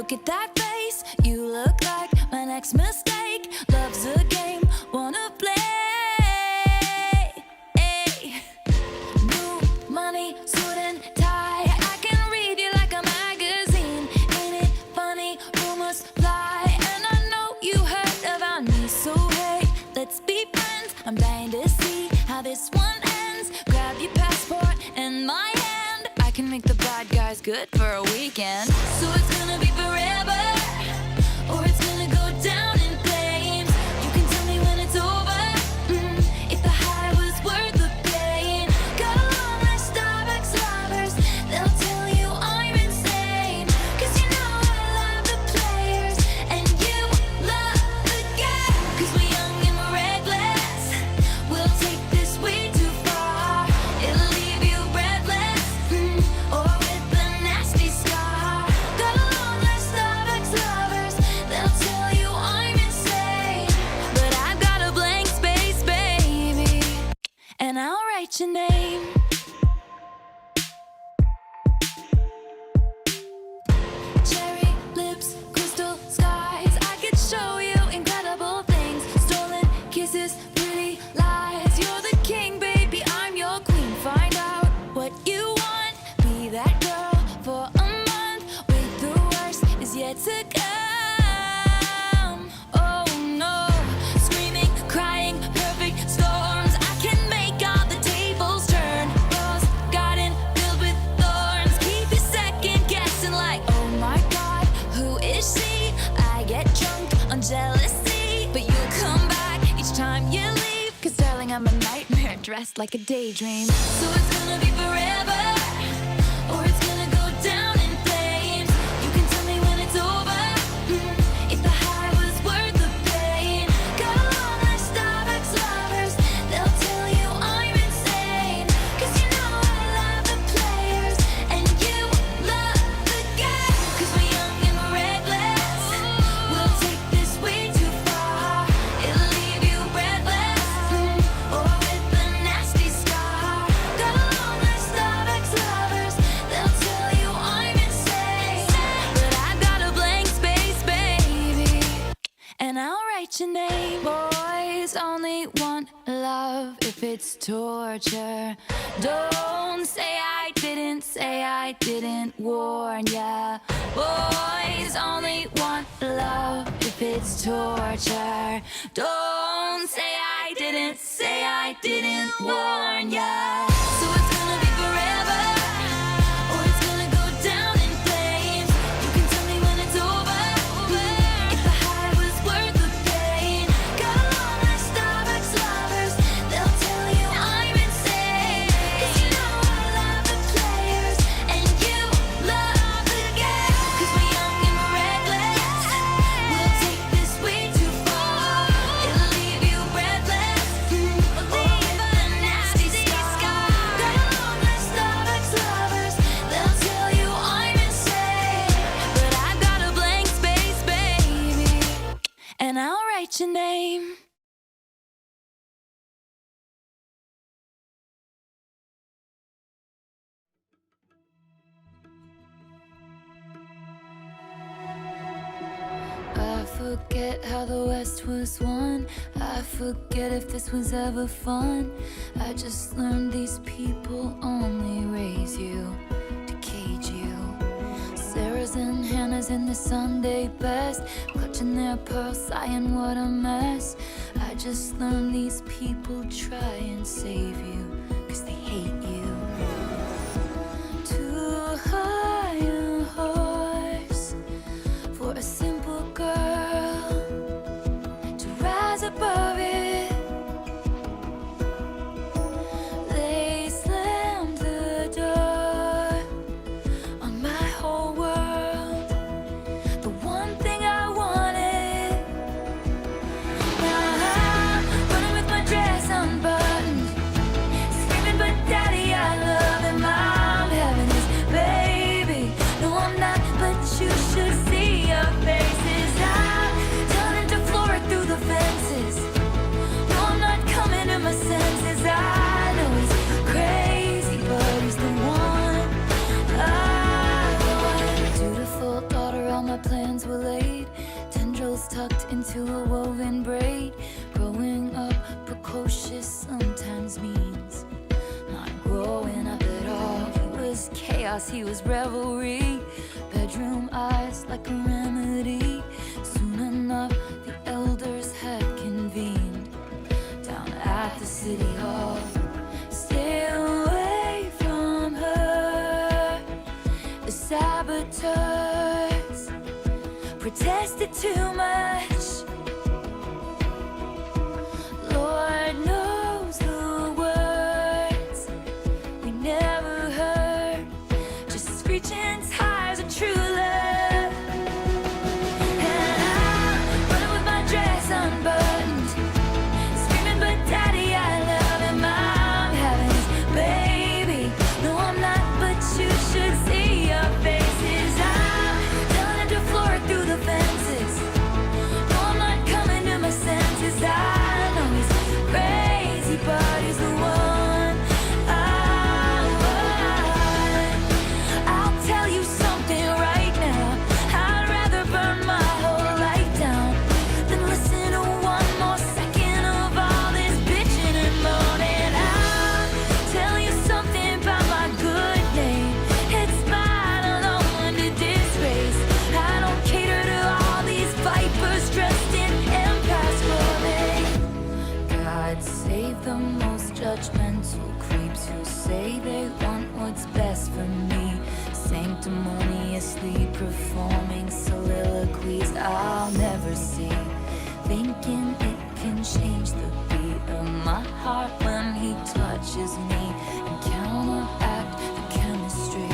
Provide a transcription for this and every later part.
Look at that face, you look like my next mistake. Love's a game, wanna play. Hey. New money, suit and tie. I can read you like a magazine. Ain't it funny? Rumors fly, and I know you heard about me. So hey, let's be friends. I'm dying to see how this one ends. Grab your passport and my hand. I can make the bad guys good for a weekend. So it's gonna be forever, or it's gonna go down in flames. You can tell me when it's over, if the high was worth the pain. Got a long list of ex-lovers, they'll tell you I'm insane. 'Cause you know I love the players, and you love the game. 'Cause we're young and we're reckless, we'll take this way too far. It'll leave you breathless, or with a nasty scar. Got a long list of ex-lovers, they'll tell you I'm insane. But I've got a blank space, baby, and I'll write your name. Cherry lips, crystal skies. I could show you incredible things. Stolen kisses, pretty lies. You're the king, baby, I'm your queen. Find out what you want, be that girl for a month. Wait, the worst is yet to come. Oh no, screaming, crying, perfect storms. I can make all the tables turn. Rose garden filled with thorns. Keep you second guessing like, oh my god, who is she? I get drunk on jealousy, but you'll come back each time you leave. 'Cause darling, I'm a nightmare dressed like a daydream. So it's gonna be forever, or it's gonna go down in flames. You can tell me when it's over, if the high was worth the pain. Got a long list of ex-lovers, they'll tell you I'm insane. 'Cause you know I love the players, and you love the game. 'Cause we're young and we're reckless, we'll take this way too far. It'll leave you breathless, or with a nasty scar. Got a long list of ex-lovers, they'll tell you I'm insane. But I've got a blank space, baby, and I'll write your name. Boys only want love if it's torture. Don't say I didn't warn ya. Boys only want love if it's torture. Don't say I didn't warn ya. So it's gonna be forever, or it's gonna go down in flames. You can tell me when it's over, if the high was worth the pain. Got a long list of ex-lovers, they'll tell you I'm insane. 'Cause you know I love the players, and you love the game. 'Cause we're young and we're reckless, we'll take this way too far. It'll leave you breathless, or with a nasty scar. Got a long list of ex-lovers, they'll tell you I'm insane. But I've got a blank space, baby, and I'll write your name. I forget how the West was won. I forget if this was ever fun. I just learned these people only raise you to cage you. Sarah's and Hannah's in the Sunday best, clutching their pearls, sighing what a mess. I just learned these people try and save you, 'cause they hate you. Too high a horse for a simple girl to rise above it. They slammed the door on my whole world, the one thing I wanted. Now I'm running with my dress unbuttoned, to a woven braid. Growing up precocious sometimes means not growing up at all. He was chaos, he was revelry. Bedroom eyes like a remedy. Soon enough, the elders had convened down at the city hall. Stay away from her. The saboteurs protested too much. Lord knows the words we never heard. Just screeching tires of true love. And I'm running with my dress unbuttoned, screaming, but daddy, I love him. I'm having his baby. No, I'm not, but you should see your faces. I'm telling him to floor it through the fences. No, I'm not coming to my senses. I know he's crazy, but he's the one I want. I'll tell you something right now. I'd rather burn my whole life down than listen to one more second of all this bitching and moaning. I'll tell you something about my good name. It's mine alone to disgrace. I don't cater to all these vipers dressed in empire clothing. God save the most judgmental creeps who say they want what's best for me. Sanctimoniously performing soliloquies I'll never see. Thinking it can change the beat of my heart when he touches me and counteract the chemistry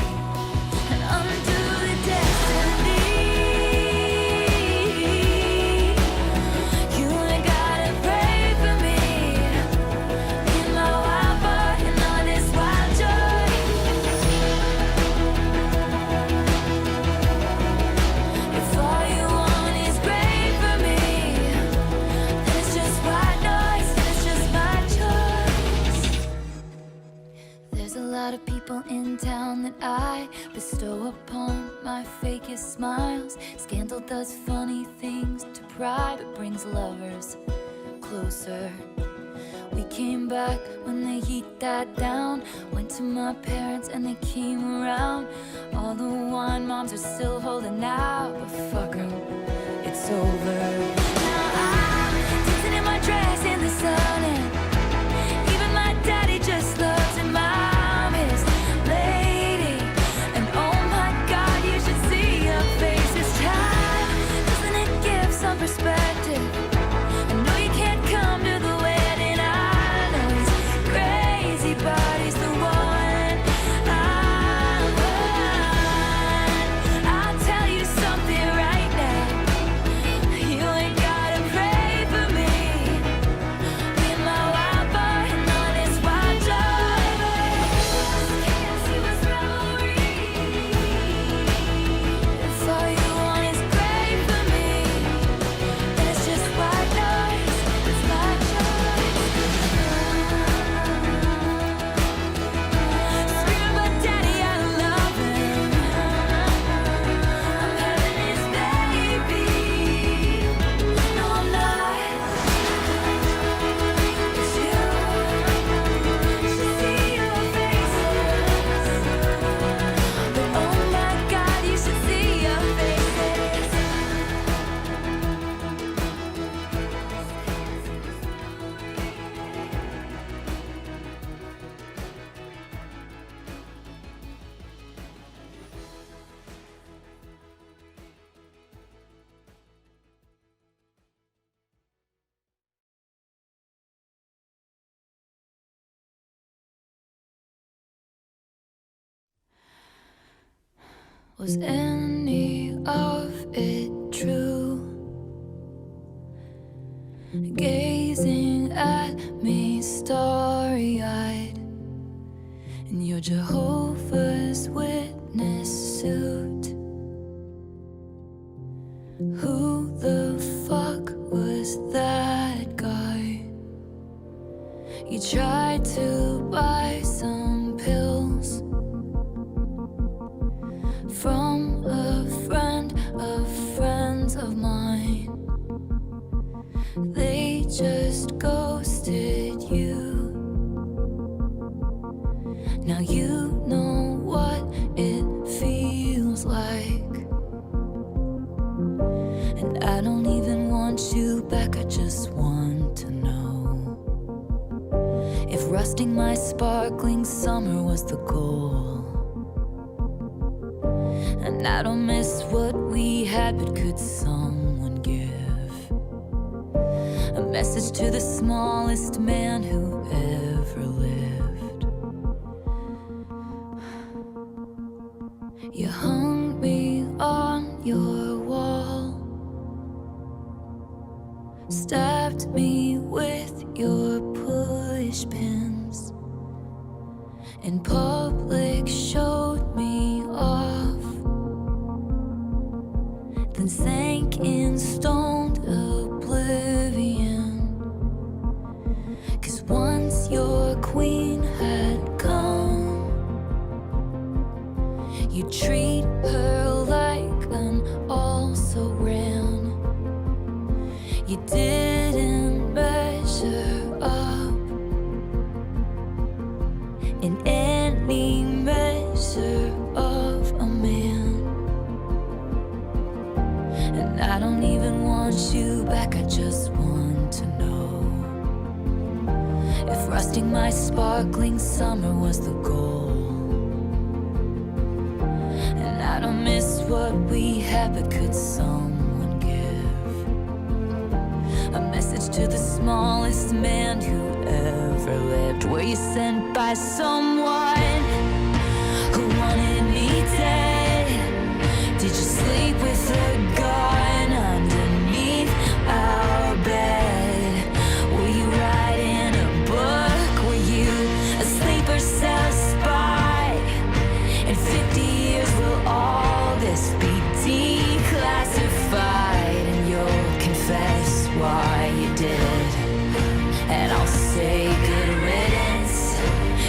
and undo the destiny. You ain't gotta pray for me in my wild part and all this wild joy. If all you want is great for me, then it's just white noise, and it's just my choice. There's a lot of people in town that I bestow upon my fakest smiles. Scandal does funny things to pride, but brings lovers closer. We came back when they heat that down. Went to my parents and they came around. All the wine moms are still holding out, but fuck 'em, it's over. Now I'm dancing in my dress in the sun, and even my daddy just loves him. I'm his lady, and oh my God, you should see your face this time. Doesn't it give some perspective? I know you can't come to the wedding. I know he's crazy, but he's the one I want. I'll tell you something right now. You ain't gotta pray for me in my wild part and all this wild joy. Chaos, he was revelry. If all you want is great for me, then it's just white noise. It's my choice. Screaming, but daddy, I love him. I'm having his baby. No, I'm not. It's you. Should see your faces. But oh my God, you should see your faces. Was any of it true? Gazing at me starry-eyed in your Jehovah's Witness suit. Who the fuck was that guy? You tried to buy some pills from a friend of friends of mine. like. And I don't even want you back, I just want to know if rusting my sparkling summer was the goal. And I don't miss what we had, but could someone give a message to the smallest man who ever lived? You hung me on your wall, stabbed me with your push pins, in public showed me off, then sank in stoned oblivion. 'Cause once your queen had come, you treat her like an also-ran. You didn't measure up in any measure of a man. And I don't even want you back, I just want to know if rusting my sparkling summer was the goal. And I don't miss what we had, but could someone give a message to the smallest man who ever lived? Were you sent by someone who wanted me dead? Did you sleep with a gun underneath our bed? Were you writing a book? Were you a sleeper cell spy? In 50 years will all this be declassified, and you'll confess why you did. And I'll say good riddance,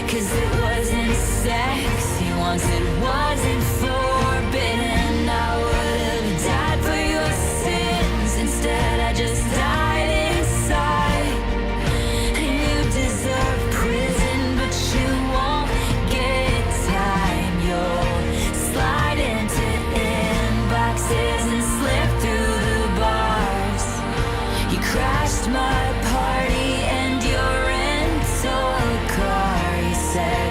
'cause it wasn't sex you wanted, wasn't forbidden. I would have died for your sins, instead I just died inside. And you deserve prison, but you won't get time. You'll slide into inboxes and slip through the bars. You crashed my party and your rental car. You said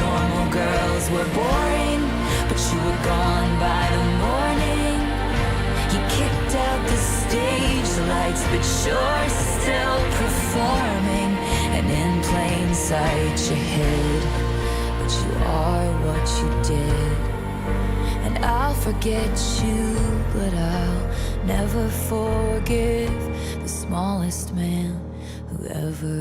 normal girls were boring, but you were gone by the morning. You kicked out the stage lights, but you're still performing. And in plain sight you hid, but you are what you did. And I'll forget you, but I'll never forgive the smallest man who ever